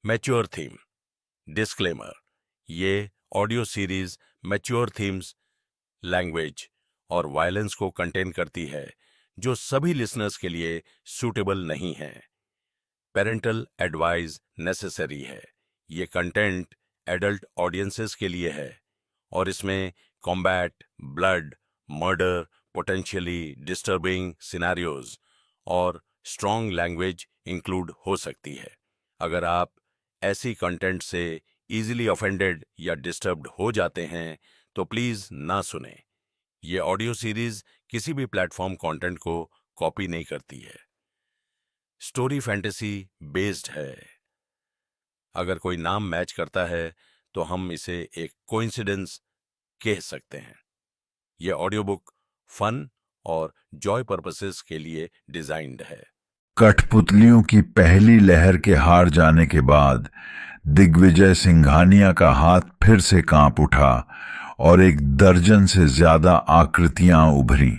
Mature theme. Disclaimer, ये audio series mature themes, language और violence को कंटेन करती है जो सभी लिसनर्स के लिए सूटेबल नहीं है। पेरेंटल एडवाइस नेसेसरी है। ये कंटेंट एडल्ट ऑडियंसेस के लिए है और इसमें combat, blood, murder, potentially disturbing scenarios और स्ट्रॉन्ग लैंग्वेज इंक्लूड हो सकती है। अगर आप ऐसी कंटेंट से इजीली ऑफेंडेड या डिस्टर्ब्ड हो जाते हैं तो प्लीज ना सुने। ये ऑडियो सीरीज किसी भी प्लेटफॉर्म कंटेंट को कॉपी नहीं करती है। स्टोरी फैंटेसी बेस्ड है। अगर कोई नाम मैच करता है तो हम इसे एक कोइंसिडेंस कह सकते हैं। यह ऑडियो बुक फन और जॉय पर्पसेस के लिए डिजाइन्ड है। कठपुतलियों की पहली लहर के हार जाने के बाद दिग्विजय सिंघानिया का हाथ फिर से कांप उठा और 1 दर्जन से ज्यादा आकृतियां उभरी।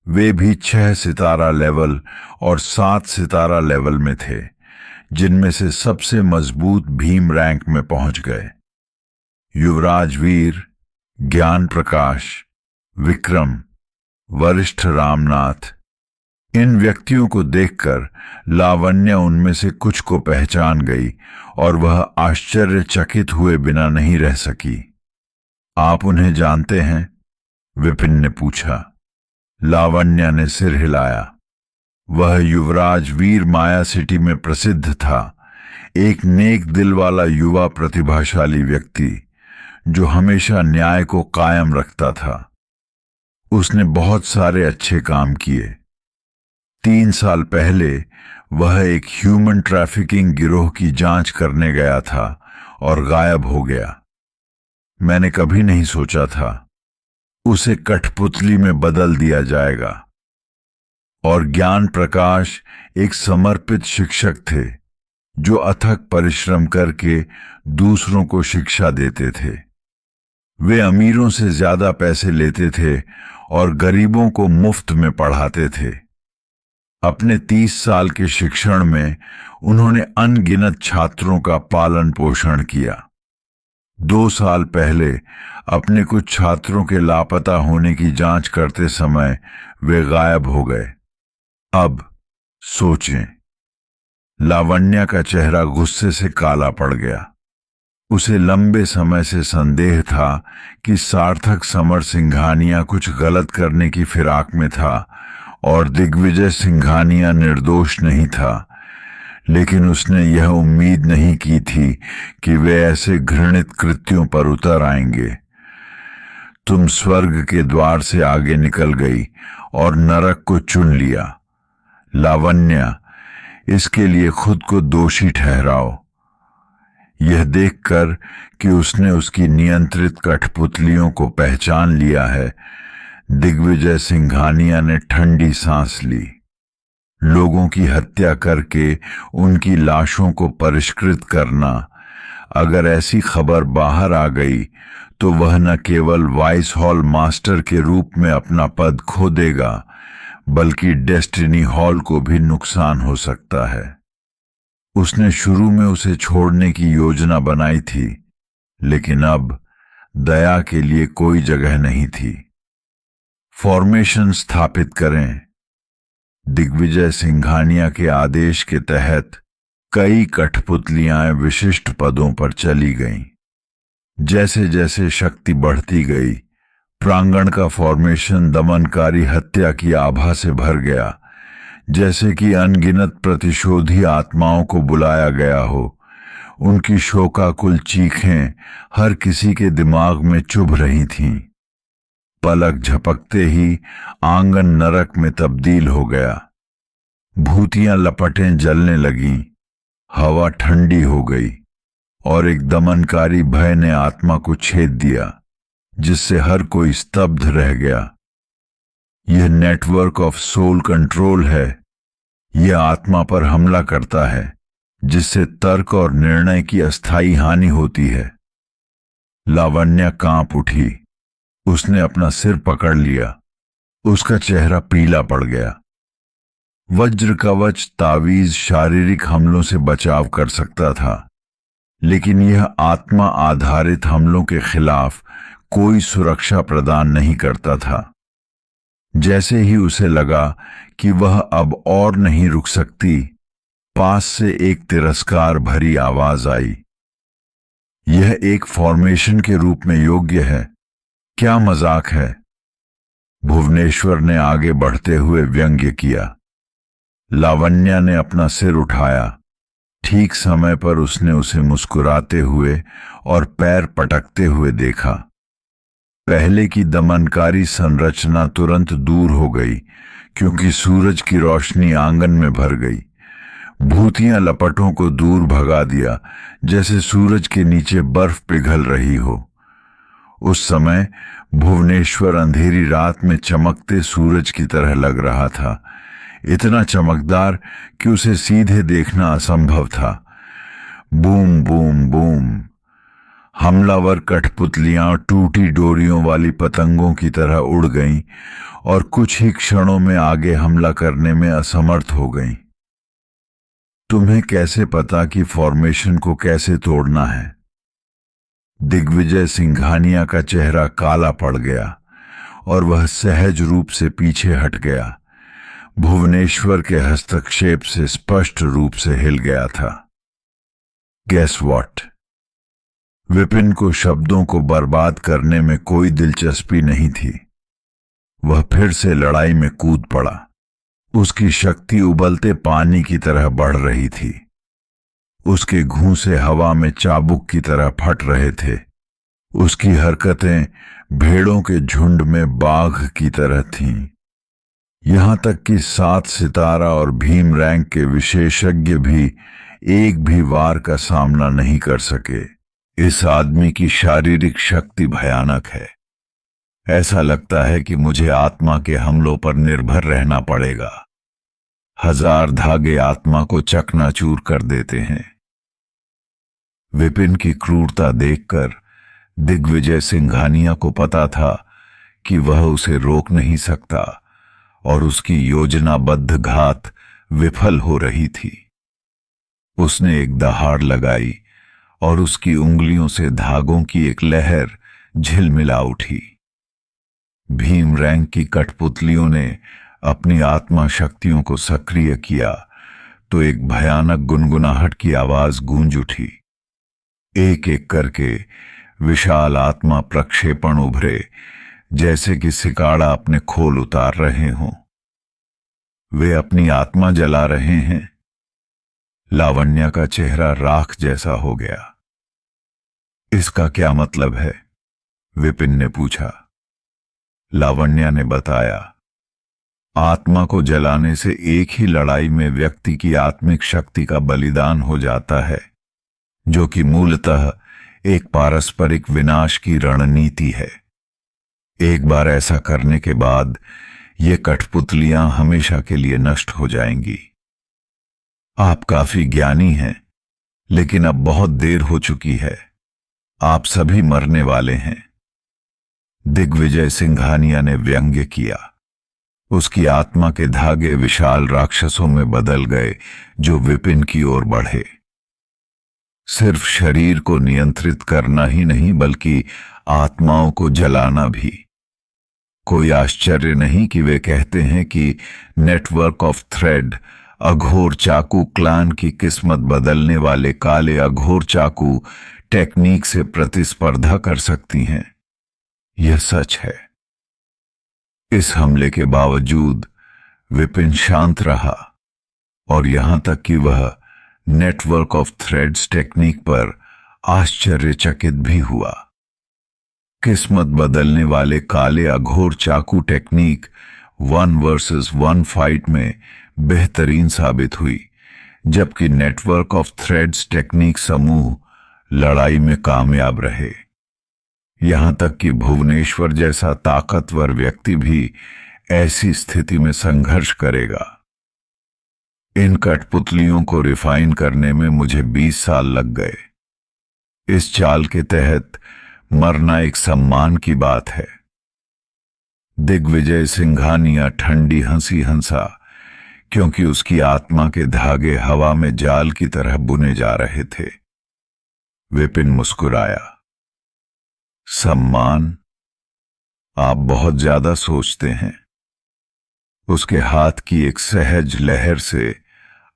वे भी 6 सितारा लेवल और 7 सितारा लेवल में थे, जिनमें से सबसे मजबूत भीम रैंक में पहुंच गए। युवराज वीर, ज्ञान प्रकाश, विक्रम, वरिष्ठ रामनाथ, इन व्यक्तियों को देखकर लावण्य उनमें से कुछ को पहचान गई और वह आश्चर्यचकित हुए बिना नहीं रह सकी। आप उन्हें जानते हैं? विपिन ने पूछा। लावण्य ने सिर हिलाया। वह युवराज वीर माया सिटी में प्रसिद्ध था, एक नेक दिल वाला युवा प्रतिभाशाली व्यक्ति जो हमेशा न्याय को कायम रखता था। उसने बहुत सारे अच्छे काम किए। 3 साल पहले वह एक ह्यूमन ट्रैफिकिंग गिरोह की जांच करने गया था और गायब हो गया। मैंने कभी नहीं सोचा था उसे कठपुतली में बदल दिया जाएगा। और ज्ञान प्रकाश एक समर्पित शिक्षक थे जो अथक परिश्रम करके दूसरों को शिक्षा देते थे। वे अमीरों से ज्यादा पैसे लेते थे और गरीबों को मुफ्त में पढ़ाते थे। अपने 30 साल के शिक्षण में उन्होंने अनगिनत छात्रों का पालन पोषण किया। 2 साल पहले अपने कुछ छात्रों के लापता होने की जांच करते समय वे गायब हो गए। अब सोचें। लावण्य का चेहरा गुस्से से काला पड़ गया। उसे लंबे समय से संदेह था कि सार्थक समर सिंघानिया कुछ गलत करने की फिराक में था और दिग्विजय सिंघानिया निर्दोष नहीं था, लेकिन उसने यह उम्मीद नहीं की थी कि वे ऐसे घृणित कृत्यों पर उतर आएंगे। तुम स्वर्ग के द्वार से आगे निकल गई और नरक को चुन लिया। लावण्य, इसके लिए खुद को दोषी ठहराओ। यह देखकर कि उसने उसकी नियंत्रित कठपुतलियों को पहचान लिया है, दिग्विजय सिंघानिया ने ठंडी सांस ली। लोगों की हत्या करके उनकी लाशों को परिष्कृत करना, अगर ऐसी खबर बाहर आ गई तो वह न केवल वाइस हॉल मास्टर के रूप में अपना पद खो देगा, बल्कि डेस्टिनी हॉल को भी नुकसान हो सकता है। उसने शुरू में उसे छोड़ने की योजना बनाई थी, लेकिन अब दया के लिए कोई जगह नहीं थी। फॉर्मेशन स्थापित करें। दिग्विजय सिंघानिया के आदेश के तहत कई कठपुतलियां विशिष्ट पदों पर चली गईं। जैसे जैसे शक्ति बढ़ती गई, प्रांगण का फॉर्मेशन दमनकारी हत्या की आभा से भर गया, जैसे कि अनगिनत प्रतिशोधी आत्माओं को बुलाया गया हो। उनकी शोकाकुल चीखें हर किसी के दिमाग में चुभ रही थीं। पलक झपकते ही आंगन नरक में तब्दील हो गया। भूतियां लपटें जलने लगीं, हवा ठंडी हो गई और एक दमनकारी भय ने आत्मा को छेद दिया, जिससे हर कोई स्तब्ध रह गया। यह नेटवर्क ऑफ सोल कंट्रोल है। यह आत्मा पर हमला करता है, जिससे तर्क और निर्णय की अस्थायी हानि होती है। लावण्य कांप उठी। उसने अपना सिर पकड़ लिया। उसका चेहरा पीला पड़ गया। वज्र कवच तावीज शारीरिक हमलों से बचाव कर सकता था, लेकिन यह आत्मा आधारित हमलों के खिलाफ कोई सुरक्षा प्रदान नहीं करता था। जैसे ही उसे लगा कि वह अब और नहीं रुक सकती, पास से एक तिरस्कार भरी आवाज आई, यह एक फॉर्मेशन के रूप में योग्य है, क्या मजाक है? भुवनेश्वर ने आगे बढ़ते हुए व्यंग्य किया। लावण्या ने अपना सिर उठाया। ठीक समय पर उसने उसे मुस्कुराते हुए और पैर पटकते हुए देखा। पहले की दमनकारी संरचना तुरंत दूर हो गई, क्योंकि सूरज की रोशनी आंगन में भर गई। भूतियां लपटों को दूर भगा दिया, जैसे सूरज के नीचे बर्फ पिघल रही हो। उस समय भुवनेश्वर अंधेरी रात में चमकते सूरज की तरह लग रहा था, इतना चमकदार कि उसे सीधे देखना असंभव था। बूम बूम बूम, हमलावर कठपुतलियां टूटी डोरियों वाली पतंगों की तरह उड़ गईं और कुछ ही क्षणों में आगे हमला करने में असमर्थ हो गईं। तुम्हें कैसे पता कि फॉर्मेशन को कैसे तोड़ना है? दिग्विजय सिंघानिया का चेहरा काला पड़ गया और वह सहज रूप से पीछे हट गया। भुवनेश्वर के हस्तक्षेप से स्पष्ट रूप से हिल गया था। Guess what? विपिन को शब्दों को बर्बाद करने में कोई दिलचस्पी नहीं थी। वह फिर से लड़ाई में कूद पड़ा। उसकी शक्ति उबलते पानी की तरह बढ़ रही थी। उसके घूंसे हवा में चाबुक की तरह फट रहे थे। उसकी हरकतें भेड़ों के झुंड में बाघ की तरह थीं। यहां तक कि 7 सितारा और भीम रैंक के विशेषज्ञ भी एक भी वार का सामना नहीं कर सके। इस आदमी की शारीरिक शक्ति भयानक है। ऐसा लगता है कि मुझे आत्मा के हमलों पर निर्भर रहना पड़ेगा। 1000 धागे आत्मा को चकनाचूर कर देते हैं। विपिन की क्रूरता देखकर दिग्विजय सिंघानिया को पता था कि वह उसे रोक नहीं सकता और उसकी योजनाबद्ध घात विफल हो रही थी। उसने एक दहाड़ लगाई और उसकी उंगलियों से धागों की एक लहर झिलमिला उठी। भीम रैंक की कठपुतलियों ने अपनी आत्मा शक्तियों को सक्रिय किया तो एक भयानक गुनगुनाहट की आवाज गूंज उठी। एक एक करके विशाल आत्मा प्रक्षेपण उभरे, जैसे कि सिकाड़ा अपने खोल उतार रहे हों। वे अपनी आत्मा जला रहे हैं। लावण्या का चेहरा राख जैसा हो गया। इसका क्या मतलब है? विपिन ने पूछा। लावण्या ने बताया, आत्मा को जलाने से एक ही लड़ाई में व्यक्ति की आत्मिक शक्ति का बलिदान हो जाता है, जो कि मूलतः एक पारस्परिक विनाश की रणनीति है। एक बार ऐसा करने के बाद ये कठपुतलियां हमेशा के लिए नष्ट हो जाएंगी। आप काफी ज्ञानी हैं, लेकिन अब बहुत देर हो चुकी है। आप सभी मरने वाले हैं। दिग्विजय सिंघानिया ने व्यंग्य किया। उसकी आत्मा के धागे विशाल राक्षसों में बदल गए, जो विपिन की ओर बढ़े। सिर्फ शरीर को नियंत्रित करना ही नहीं, बल्कि आत्माओं को जलाना भी। कोई आश्चर्य नहीं कि वे कहते हैं कि नेटवर्क ऑफ थ्रेड अघोर चाकू क्लान की किस्मत बदलने वाले काले अघोर चाकू टेक्निक से प्रतिस्पर्धा कर सकती हैं। यह सच है। इस हमले के बावजूद विपिन शांत रहा, और यहां तक कि वह नेटवर्क ऑफ थ्रेड्स टेक्निक पर आश्चर्यचकित भी हुआ। किस्मत बदलने वाले काले अघोर चाकू टेक्निक 1 वर्सेस 1 फाइट में बेहतरीन साबित हुई, जबकि नेटवर्क ऑफ थ्रेड्स टेक्निक समूह लड़ाई में कामयाब रहे। यहां तक कि भुवनेश्वर जैसा ताकतवर व्यक्ति भी ऐसी स्थिति में संघर्ष करेगा। इन कठपुतलियों को रिफाइन करने में मुझे 20 साल लग गए। इस चाल के तहत मरना एक सम्मान की बात है। दिग्विजय सिंघानिया ठंडी हंसी हंसा, क्योंकि उसकी आत्मा के धागे हवा में जाल की तरह बुने जा रहे थे। विपिन मुस्कुराया। सम्मान? आप बहुत ज्यादा सोचते हैं। उसके हाथ की एक सहज लहर से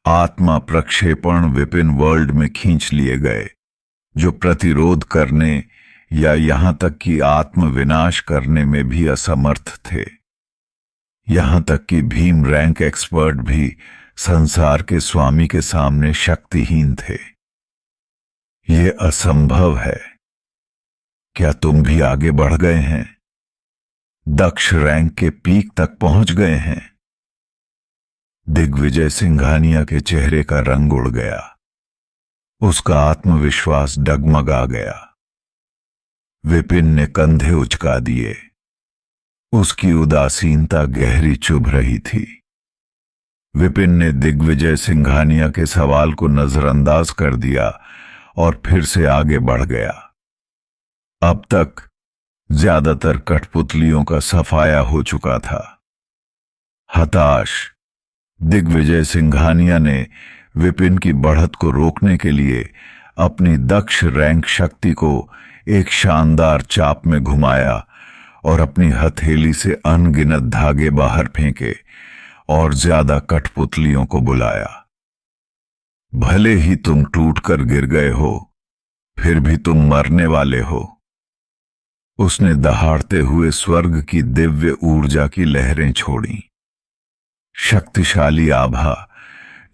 आत्मा प्रक्षेपण विपिन वर्ल्ड में खींच लिए गए, जो प्रतिरोध करने या यहां तक कि आत्म विनाश करने में भी असमर्थ थे। यहां तक कि भीम रैंक एक्सपर्ट भी संसार के स्वामी के सामने शक्तिहीन थे। ये असंभव है। क्या तुम भी आगे बढ़ गए हैं? दक्ष रैंक के पीक तक पहुंच गए हैं? दिग्विजय सिंघानिया के चेहरे का रंग उड़ गया। उसका आत्मविश्वास डगमगा गया। विपिन ने कंधे उचका दिए। उसकी उदासीनता गहरी चुभ रही थी। विपिन ने दिग्विजय सिंघानिया के सवाल को नजरअंदाज कर दिया और फिर से आगे बढ़ गया। अब तक ज्यादातर कठपुतलियों का सफाया हो चुका था। हताश, दिग्विजय सिंघानिया ने विपिन की बढ़त को रोकने के लिए अपनी दक्ष रैंक शक्ति को एक शानदार चाप में घुमाया और अपनी हथेली से अनगिनत धागे बाहर फेंके और ज्यादा कठपुतलियों को बुलाया। भले ही तुम टूटकर गिर गए हो, फिर भी तुम मरने वाले हो। उसने दहाड़ते हुए स्वर्ग की दिव्य ऊर्जा की लहरें छोड़ी। शक्तिशाली आभा,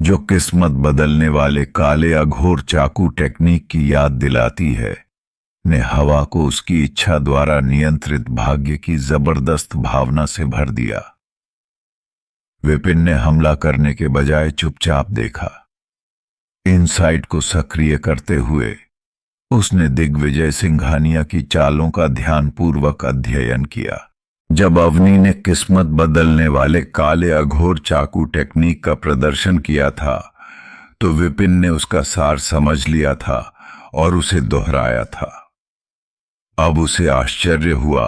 जो किस्मत बदलने वाले काले अघोर चाकू टेक्निक की याद दिलाती है, ने हवा को उसकी इच्छा द्वारा नियंत्रित भाग्य की जबरदस्त भावना से भर दिया। विपिन ने हमला करने के बजाय चुपचाप देखा। इनसाइट को सक्रिय करते हुए उसने दिग्विजय सिंघानिया की चालों का ध्यानपूर्वक अध्ययन किया। जब अवनी ने किस्मत बदलने वाले काले अघोर चाकू टेक्निक का प्रदर्शन किया था, तो विपिन ने उसका सार समझ लिया था और उसे दोहराया था। अब उसे आश्चर्य हुआ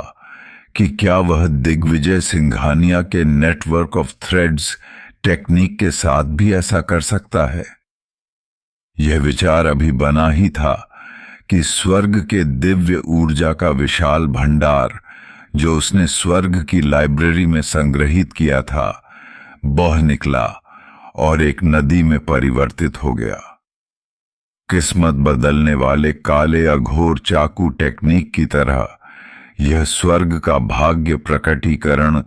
कि क्या वह दिग्विजय सिंघानिया के नेटवर्क ऑफ थ्रेड्स टेक्निक के साथ भी ऐसा कर सकता है। यह विचार अभी बना ही था कि स्वर्ग के दिव्य ऊर्जा का विशाल भंडार, जो उसने स्वर्ग की लाइब्रेरी में संग्रहित किया था, बह निकला और एक नदी में परिवर्तित हो गया। किस्मत बदलने वाले काले अघोर चाकू टेक्निक की तरह यह स्वर्ग का भाग्य प्रकटीकरण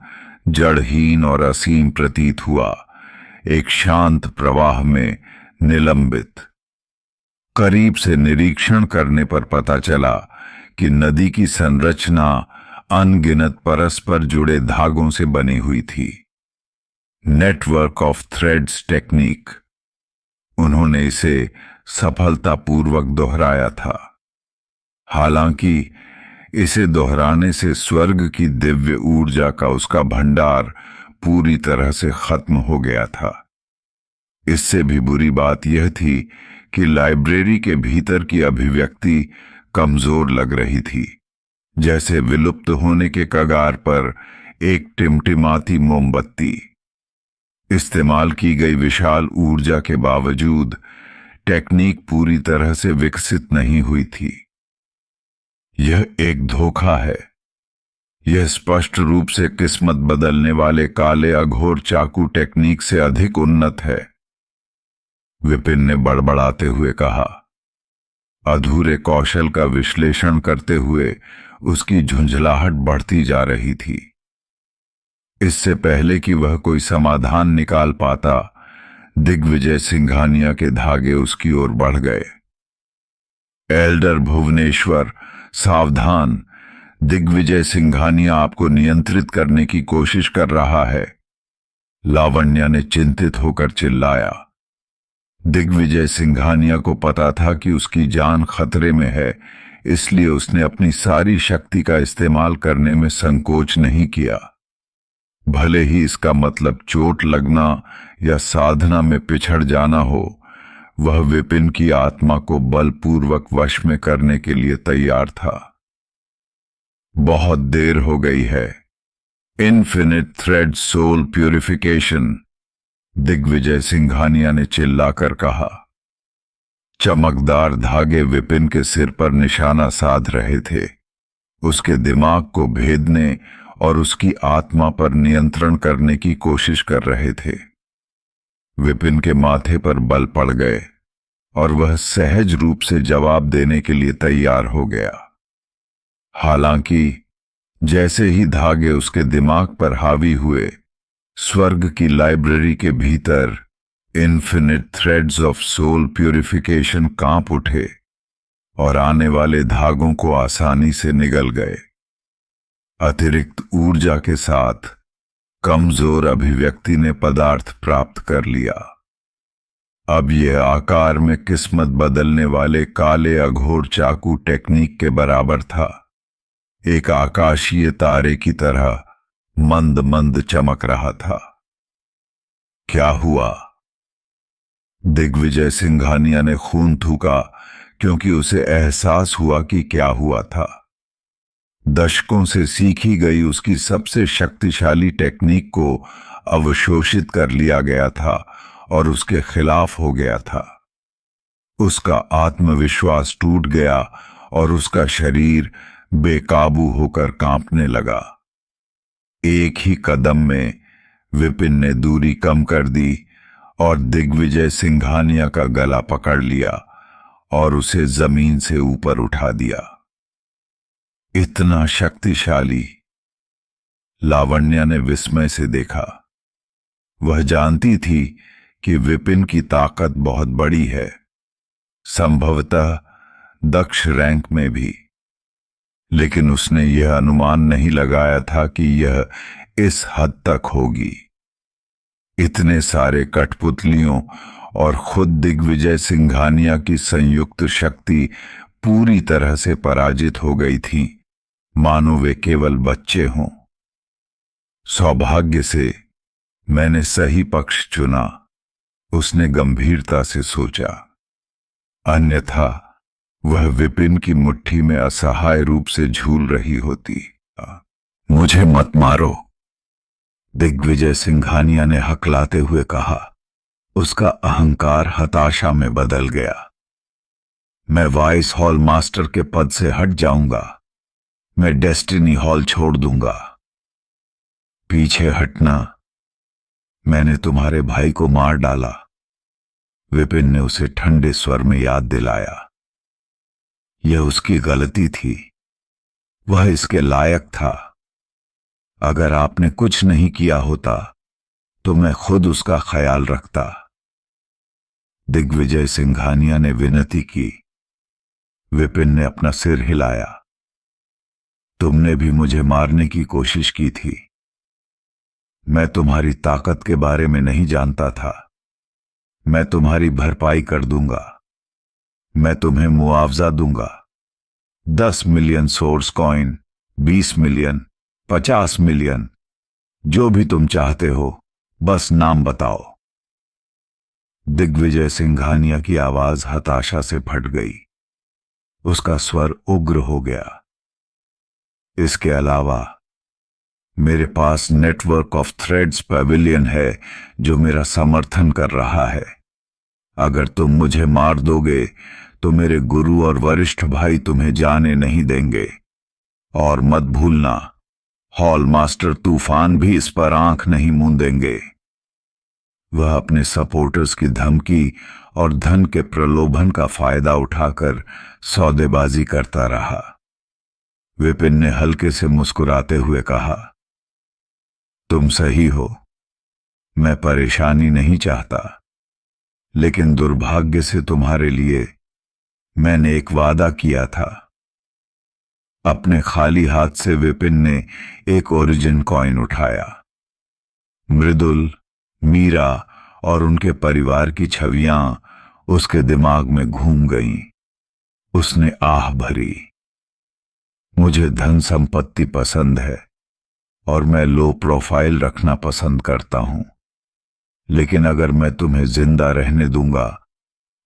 जड़हीन और असीम प्रतीत हुआ, एक शांत प्रवाह में निलंबित। करीब से निरीक्षण करने पर पता चला कि नदी की संरचना अनगिनत परस्पर जुड़े धागों से बनी हुई थी। Network of threads technique. उन्होंने इसे सफलतापूर्वक दोहराया था। हालांकि इसे दोहराने से स्वर्ग की दिव्य ऊर्जा का उसका भंडार पूरी तरह से खत्म हो गया था। इससे भी बुरी बात यह थी कि लाइब्रेरी के भीतर की अभिव्यक्ति कमजोर लग रही थी, जैसे विलुप्त होने के कगार पर एक टिमटिमाती मोमबत्ती। इस्तेमाल की गई विशाल ऊर्जा के बावजूद टेक्निक पूरी तरह से विकसित नहीं हुई थी। यह एक धोखा है। यह स्पष्ट रूप से किस्मत बदलने वाले काले अघोर चाकू टेक्निक से अधिक उन्नत है, विपिन ने बड़बड़ाते हुए कहा। अधूरे कौशल का विश्लेषण करते हुए उसकी झुंझलाहट बढ़ती जा रही थी। इससे पहले कि वह कोई समाधान निकाल पाता, दिग्विजय सिंघानिया के धागे उसकी ओर बढ़ गए। एल्डर भुवनेश्वर, सावधान! दिग्विजय सिंघानिया आपको नियंत्रित करने की कोशिश कर रहा है, लावण्या ने चिंतित होकर चिल्लाया। दिग्विजय सिंघानिया को पता था कि उसकी जान खतरे में है, इसलिए उसने अपनी सारी शक्ति का इस्तेमाल करने में संकोच नहीं किया। भले ही इसका मतलब चोट लगना या साधना में पिछड़ जाना हो, वह विपिन की आत्मा को बलपूर्वक वश में करने के लिए तैयार था। बहुत देर हो गई है। Infinite thread soul purification, Digvijay Singhania ने चिल्लाकर कहा। चमकदार धागे विपिन के सिर पर निशाना साध रहे थे, उसके दिमाग को भेदने और उसकी आत्मा पर नियंत्रण करने की कोशिश कर रहे थे। विपिन के माथे पर बल पड़ गए और वह सहज रूप से जवाब देने के लिए तैयार हो गया। हालांकि जैसे ही धागे उसके दिमाग पर हावी हुए, स्वर्ग की लाइब्रेरी के भीतर infinite threads of soul purification कांप उठे और आने वाले धागों को आसानी से निगल गए। अतिरिक्त ऊर्जा के साथ कमजोर अभिव्यक्ति ने पदार्थ प्राप्त कर लिया। अब यह आकार में किस्मत बदलने वाले काले अघोर चाकू टेक्निक के बराबर था, एक आकाशीय तारे की तरह मंद मंद चमक रहा था। क्या हुआ? दिग्विजय सिंघानिया ने खून थूका, क्योंकि उसे एहसास हुआ कि क्या हुआ था। दशकों से सीखी गई उसकी सबसे शक्तिशाली टेक्निक को अवशोषित कर लिया गया था और उसके खिलाफ हो गया था। उसका आत्मविश्वास टूट गया और उसका शरीर बेकाबू होकर कांपने लगा। एक ही कदम में विपिन ने दूरी कम कर दी और दिग्विजय सिंघानिया का गला पकड़ लिया और उसे जमीन से ऊपर उठा दिया। इतना शक्तिशाली? लावण्या ने विस्मय से देखा। वह जानती थी कि विपिन की ताकत बहुत बड़ी है, संभवतः दक्ष रैंक में भी, लेकिन उसने यह अनुमान नहीं लगाया था कि यह इस हद तक होगी। इतने सारे कठपुतलियों और खुद दिग्विजय सिंघानिया की संयुक्त शक्ति पूरी तरह से पराजित हो गई थी, मानो वे केवल बच्चे हों। सौभाग्य से मैंने सही पक्ष चुना, उसने गंभीरता से सोचा, अन्यथा वह विपिन की मुट्ठी में असहाय रूप से झूल रही होती। मुझे मत मारो, दिग्विजय सिंघानिया ने हकलाते हुए कहा। उसका अहंकार हताशा में बदल गया। मैं वाइस हॉल मास्टर के पद से हट जाऊंगा, मैं डेस्टिनी हॉल छोड़ दूंगा। पीछे हटना, मैंने तुम्हारे भाई को मार डाला, विपिन ने उसे ठंडे स्वर में याद दिलाया। यह उसकी गलती थी, वह इसके लायक था। अगर आपने कुछ नहीं किया होता तो मैं खुद उसका ख्याल रखता। दिग्विजय सिंघानिया ने विनती की। विपिन ने अपना सिर हिलाया। तुमने भी मुझे मारने की कोशिश की थी। मैं तुम्हारी ताकत के बारे में नहीं जानता था। मैं तुम्हारी भरपाई कर दूंगा। मैं तुम्हें मुआवजा दूंगा। 10 million source coin, 20 million, 50 million, जो भी तुम चाहते हो, बस नाम बताओ। दिग्विजय सिंघानिया की आवाज हताशा से फट गई। उसका स्वर उग्र हो गया। इसके अलावा मेरे पास नेटवर्क ऑफ थ्रेड्स पैविलियन है जो मेरा समर्थन कर रहा है। अगर तुम मुझे मार दोगे तो मेरे गुरु और वरिष्ठ भाई तुम्हें जाने नहीं देंगे। और मत भूलना, हॉल मास्टर तूफान भी इस पर आंख नहीं मूंदेंगे। वह अपने सपोर्टर्स की धमकी और धन के प्रलोभन का फायदा उठाकर सौदेबाजी करता रहा। विपिन ने हल्के से मुस्कुराते हुए कहा, तुम सही हो, मैं परेशानी नहीं चाहता, लेकिन दुर्भाग्य से तुम्हारे लिए मैंने एक वादा किया था। अपने खाली हाथ से विपिन ने एक ओरिजिन कॉइन उठाया। मृदुल, मीरा और उनके परिवार की छवियां उसके दिमाग में घूम गईं। उसने आह भरी। मुझे धन संपत्ति पसंद है और मैं लो प्रोफाइल रखना पसंद करता हूं, लेकिन अगर मैं तुम्हें जिंदा रहने दूंगा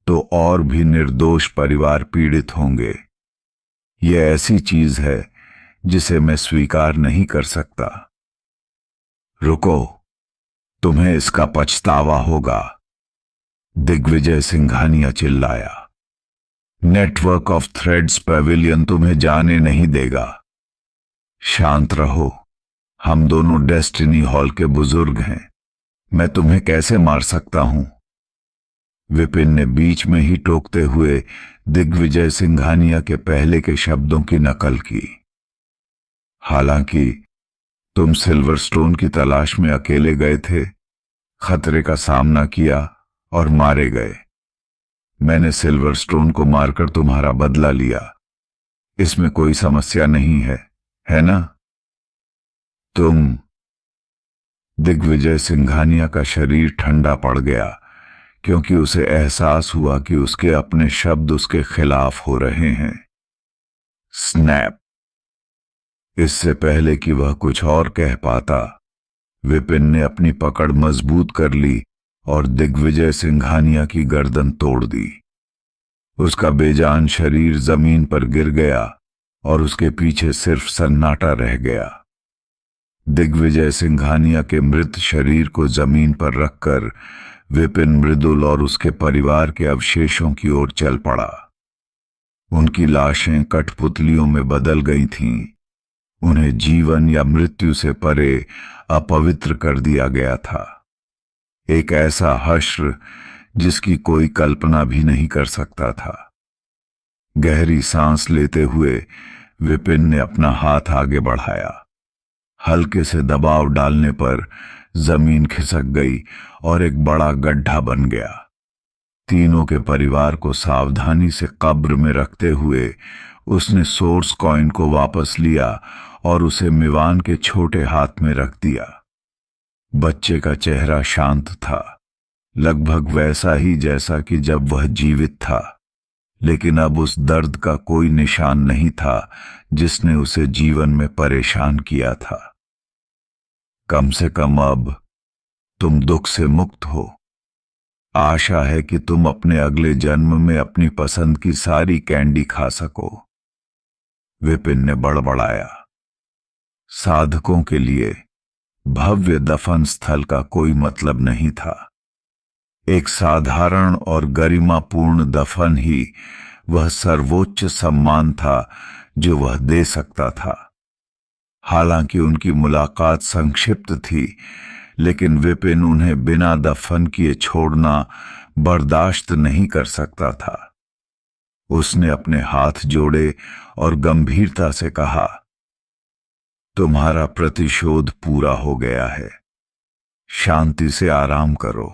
तो और भी निर्दोष परिवार पीड़ित होंगे। यह ऐसी चीज है जिसे मैं स्वीकार नहीं कर सकता। रुको, तुम्हें इसका पछतावा होगा, दिग्विजय सिंघानिया चिल्लाया। नेटवर्क ऑफ थ्रेड्स पैविलियन तुम्हें जाने नहीं देगा। शांत रहो, हम दोनों डेस्टिनी हॉल के बुजुर्ग हैं, मैं तुम्हें कैसे मार सकता हूं? विपिन ने बीच में ही टोकते हुए दिग्विजय सिंघानिया के पहले के शब्दों की नकल की। हालांकि तुम सिल्वरस्टोन की तलाश में अकेले गए थे, खतरे का सामना किया और मारे गए। मैंने सिल्वरस्टोन को मारकर तुम्हारा बदला लिया, इसमें कोई समस्या नहीं है ना? तुम दिग्विजय सिंघानिया का शरीर ठंडा पड़ गया, क्योंकि उसे एहसास हुआ कि उसके अपने शब्द उसके खिलाफ हो रहे हैं। स्नैप! इससे पहले कि वह कुछ और कह पाता, विपिन ने अपनी पकड़ मजबूत कर ली और दिग्विजय सिंघानिया की गर्दन तोड़ दी। उसका बेजान शरीर जमीन पर गिर गया और उसके पीछे सिर्फ सन्नाटा रह गया। दिग्विजय सिंघानिया के मृत शरीर को जमीन पर रखकर विपिन मृदुल और उसके परिवार के अवशेषों की ओर चल पड़ा। उनकी लाशें कठपुतलियों में बदल गई थीं। उन्हें जीवन या मृत्यु से परे अपवित्र कर दिया गया था। एक ऐसा हश्र जिसकी कोई कल्पना भी नहीं कर सकता था। गहरी सांस लेते हुए विपिन ने अपना हाथ आगे बढ़ाया। हल्के से दबाव डालने पर जमीन खिसक गई और एक बड़ा गड्ढा बन गया। तीनों के परिवार को सावधानी से कब्र में रखते हुए उसने सोर्स कॉइन को वापस लिया और उसे मिवान के छोटे हाथ में रख दिया। बच्चे का चेहरा शांत था, लगभग वैसा ही जैसा कि जब वह जीवित था, लेकिन अब उस दर्द का कोई निशान नहीं था जिसने उसे जीवन में परेशान किया था। कम से कम अब तुम दुख से मुक्त हो। आशा है कि तुम अपने अगले जन्म में अपनी पसंद की सारी कैंडी खा सको। विपिन ने बड़बड़ाया। साधकों के लिए भव्य दफन स्थल का कोई मतलब नहीं था। एक साधारण और गरिमापूर्ण दफन ही वह सर्वोच्च सम्मान था जो वह दे सकता था। हालांकि उनकी मुलाकात संक्षिप्त थी, लेकिन विपिन उन्हें बिना दफन किए छोड़ना बर्दाश्त नहीं कर सकता था। उसने अपने हाथ जोड़े और गंभीरता से कहा, तुम्हारा प्रतिशोध पूरा हो गया है, शांति से आराम करो।